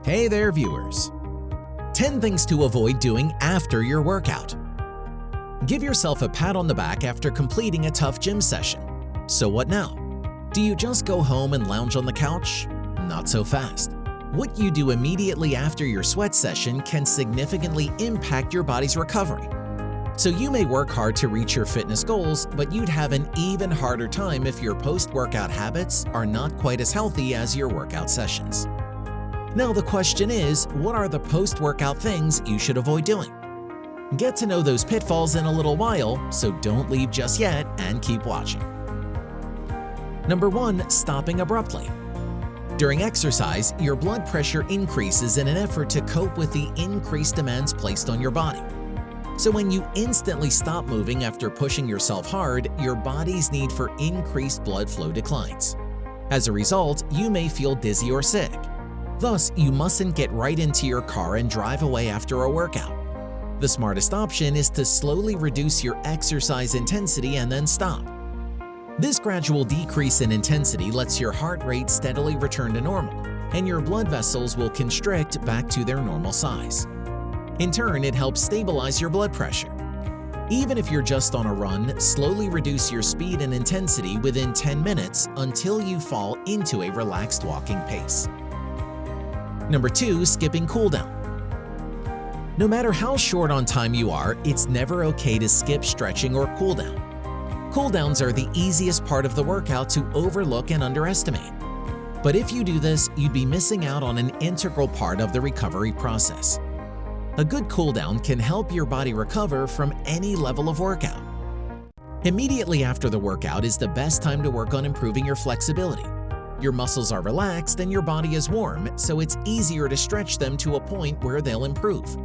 Hey there, viewers! 10 things to avoid doing after your workout. Give yourself a pat on the back after completing a tough gym session. So what now? Do you just go home and lounge on the couch? Not so fast. What you do immediately after your sweat session can significantly impact your body's recovery. So you may work hard to reach your fitness goals, but you'd have an even harder time if your post-workout habits are not quite as healthy as your workout sessions. Now the question is, what are the post-workout things you should avoid doing? Get to know those pitfalls in a little while, so don't leave just yet and keep watching. Number 1. Stopping abruptly. During exercise, your blood pressure increases in an effort to cope with the increased demands placed on your body. So when you instantly stop moving after pushing yourself hard, your body's need for increased blood flow declines. As a result, you may feel dizzy or sick. Thus, you mustn't get right into your car and drive away after a workout. The smartest option is to slowly reduce your exercise intensity and then stop. This gradual decrease in intensity lets your heart rate steadily return to normal, and your blood vessels will constrict back to their normal size. In turn, it helps stabilize your blood pressure. Even if you're just on a run, slowly reduce your speed and intensity within 10 minutes until you fall into a relaxed walking pace. Number 2. Skipping cooldown. No matter how short on time you are, it's never okay to skip stretching or cooldown. Cooldowns are the easiest part of the workout to overlook and underestimate. But if you do this, you'd be missing out on an integral part of the recovery process. A good cooldown can help your body recover from any level of workout. Immediately after the workout is the best time to work on improving your flexibility. Your muscles are relaxed and your body is warm, so it's easier to stretch them to a point where they'll improve.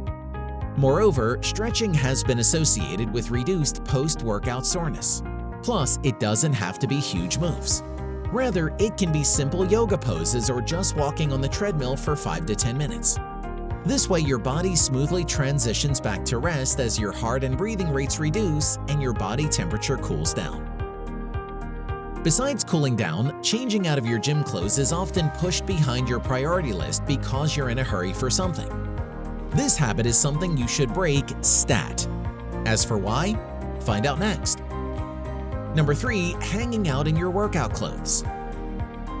Moreover, stretching has been associated with reduced post-workout soreness. Plus, it doesn't have to be huge moves. Rather, it can be simple yoga poses or just walking on the treadmill for 5 to 10 minutes. This way, your body smoothly transitions back to rest as your heart and breathing rates reduce and your body temperature cools down. Besides cooling down, changing out of your gym clothes is often pushed behind your priority list because you're in a hurry for something. This habit is something you should break stat. As for why? Find out next. Number 3. Hanging out in your workout clothes.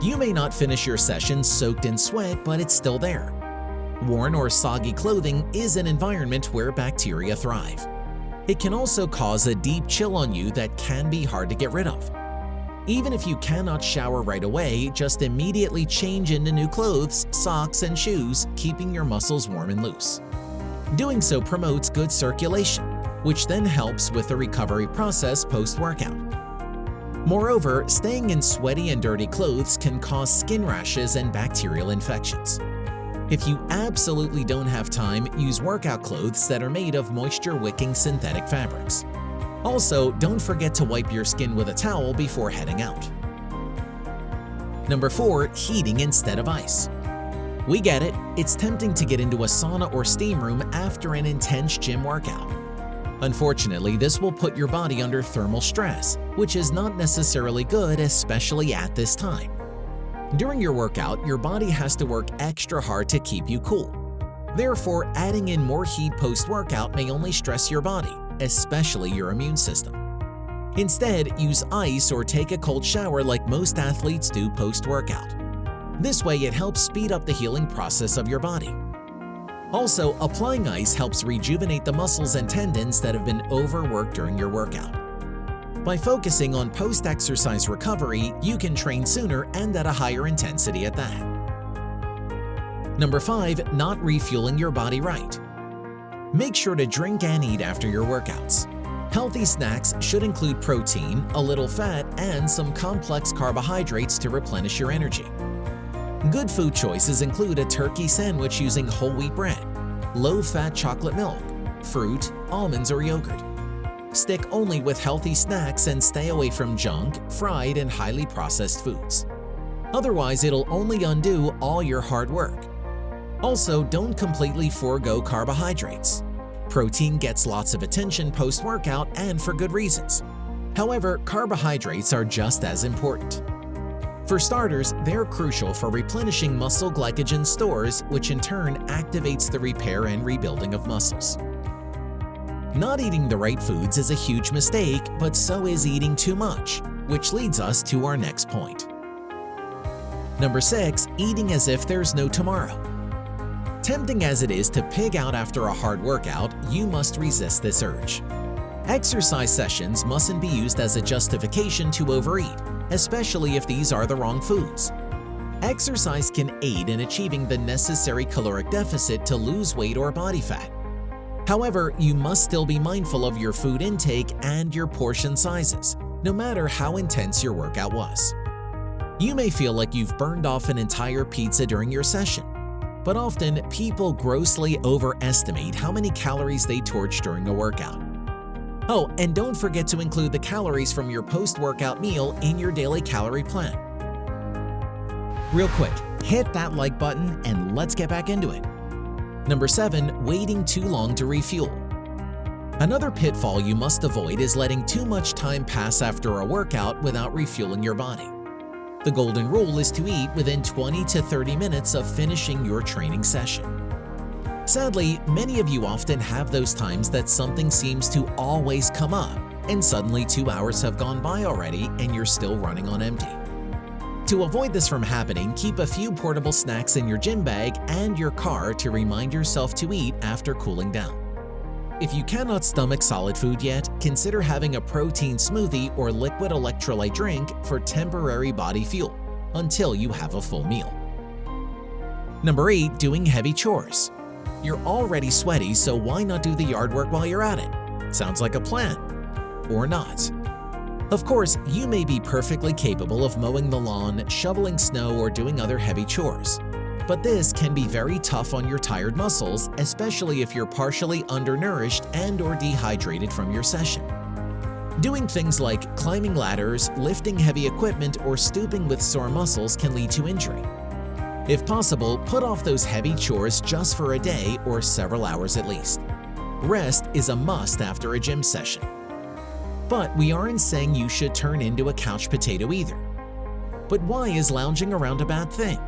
You may not finish your session soaked in sweat, but it's still there. Worn or soggy clothing is an environment where bacteria thrive. It can also cause a deep chill on you that can be hard to get rid of. Even if you cannot shower right away, just immediately change into new clothes, socks, and shoes, keeping your muscles warm and loose. Doing so promotes good circulation, which then helps with the recovery process post-workout. Moreover, staying in sweaty and dirty clothes can cause skin rashes and bacterial infections. If you absolutely don't have time, use workout clothes that are made of moisture-wicking synthetic fabrics. Also, don't forget to wipe your skin with a towel before heading out. Number 4. Heating instead of ice. We get it, it's tempting to get into a sauna or steam room after an intense gym workout. Unfortunately, this will put your body under thermal stress, which is not necessarily good, especially at this time. During your workout, your body has to work extra hard to keep you cool. Therefore, adding in more heat post-workout may only stress your body, especially your immune system. Instead, use ice or take a cold shower like most athletes do post-workout. This way, it helps speed up the healing process of your body. Also, applying ice helps rejuvenate the muscles and tendons that have been overworked during your workout. By focusing on post-exercise recovery, you can train sooner and at a higher intensity at that. Number 5. Not refueling your body right. Make sure to drink and eat after your workouts. Healthy snacks should include protein, a little fat, and some complex carbohydrates to replenish your energy. Good food choices include a turkey sandwich using whole wheat bread, low-fat chocolate milk, fruit, almonds, or yogurt. Stick only with healthy snacks and stay away from junk, fried, and highly processed foods. Otherwise, it'll only undo all your hard work. Also, don't completely forego carbohydrates. Protein gets lots of attention post-workout and for good reasons. However, carbohydrates are just as important. For starters, they're crucial for replenishing muscle glycogen stores, which in turn activates the repair and rebuilding of muscles. Not eating the right foods is a huge mistake, but so is eating too much, which leads us to our next point. Number 6. Eating as if there's no tomorrow. Tempting as it is to pig out after a hard workout, you must resist this urge. Exercise sessions mustn't be used as a justification to overeat, especially if these are the wrong foods. Exercise can aid in achieving the necessary caloric deficit to lose weight or body fat. However, you must still be mindful of your food intake and your portion sizes, no matter how intense your workout was. You may feel like you've burned off an entire pizza during your session, but often people grossly overestimate how many calories they torch during a workout. Oh, and don't forget to include the calories from your post-workout meal in your daily calorie plan. Real quick, hit that like button and let's get back into it. Number 7. Waiting too long to refuel. Another pitfall you must avoid is letting too much time pass after a workout without refueling your body. The golden rule is to eat within 20 to 30 minutes of finishing your training session. Sadly, many of you often have those times that something seems to always come up, and suddenly 2 hours have gone by already and you're still running on empty. To avoid this from happening, keep a few portable snacks in your gym bag and your car to remind yourself to eat after cooling down. If you cannot stomach solid food yet, consider having a protein smoothie or liquid electrolyte drink for temporary body fuel until you have a full meal. Number 8. Doing heavy chores. You're already sweaty, so why not do the yard work while you're at it? Sounds like a plan. Or not. Of course, you may be perfectly capable of mowing the lawn, shoveling snow, or doing other heavy chores. But this can be very tough on your tired muscles, especially if you're partially undernourished and/or dehydrated from your session. Doing things like climbing ladders, lifting heavy equipment, or stooping with sore muscles can lead to injury. If possible, put off those heavy chores just for a day or several hours at least. Rest is a must after a gym session. But we aren't saying you should turn into a couch potato either. But why is lounging around a bad thing?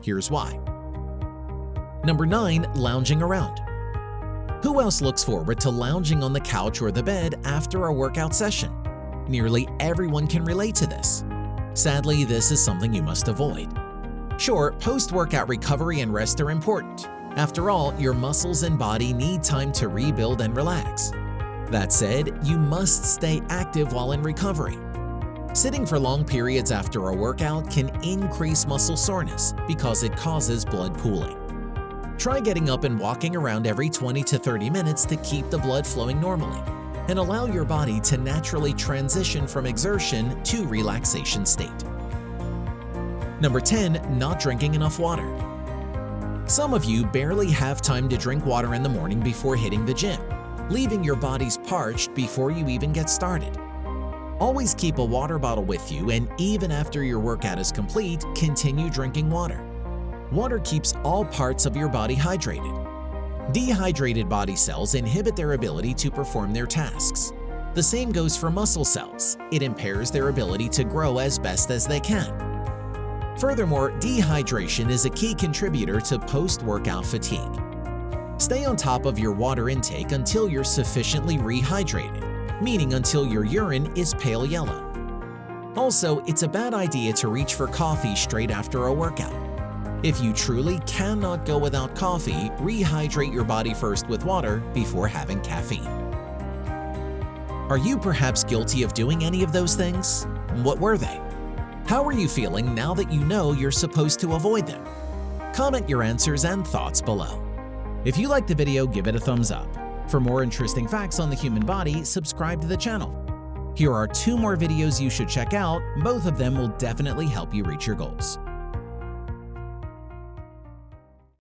Here's why. Number 9. Lounging around. Who else looks forward to lounging on the couch or the bed after a workout session? Nearly everyone can relate to this. Sadly, this is something you must avoid. Sure, post-workout recovery and rest are important. After all, your muscles and body need time to rebuild and relax. That said, you must stay active while in recovery. Sitting for long periods after a workout can increase muscle soreness because it causes blood pooling. Try getting up and walking around every 20 to 30 minutes to keep the blood flowing normally, and allow your body to naturally transition from exertion to relaxation state. Number 10. Not drinking enough water. Some of you barely have time to drink water in the morning before hitting the gym, leaving your bodies parched before you even get started. Always keep a water bottle with you, and even after your workout is complete, continue drinking water. Water keeps all parts of your body hydrated. Dehydrated body cells inhibit their ability to perform their tasks. The same goes for muscle cells. It impairs their ability to grow as best as they can. Furthermore, dehydration is a key contributor to post-workout fatigue. Stay on top of your water intake until you're sufficiently rehydrated, meaning until your urine is pale yellow. Also, it's a bad idea to reach for coffee straight after a workout. If you truly cannot go without coffee, rehydrate your body first with water before having caffeine. Are you perhaps guilty of doing any of those things? What were they? How are you feeling now that you know you're supposed to avoid them? Comment your answers and thoughts below. If you liked the video, give it a thumbs up. For more interesting facts on the human body, subscribe to the channel. Here are 2 more videos you should check out. Both of them will definitely help you reach your goals.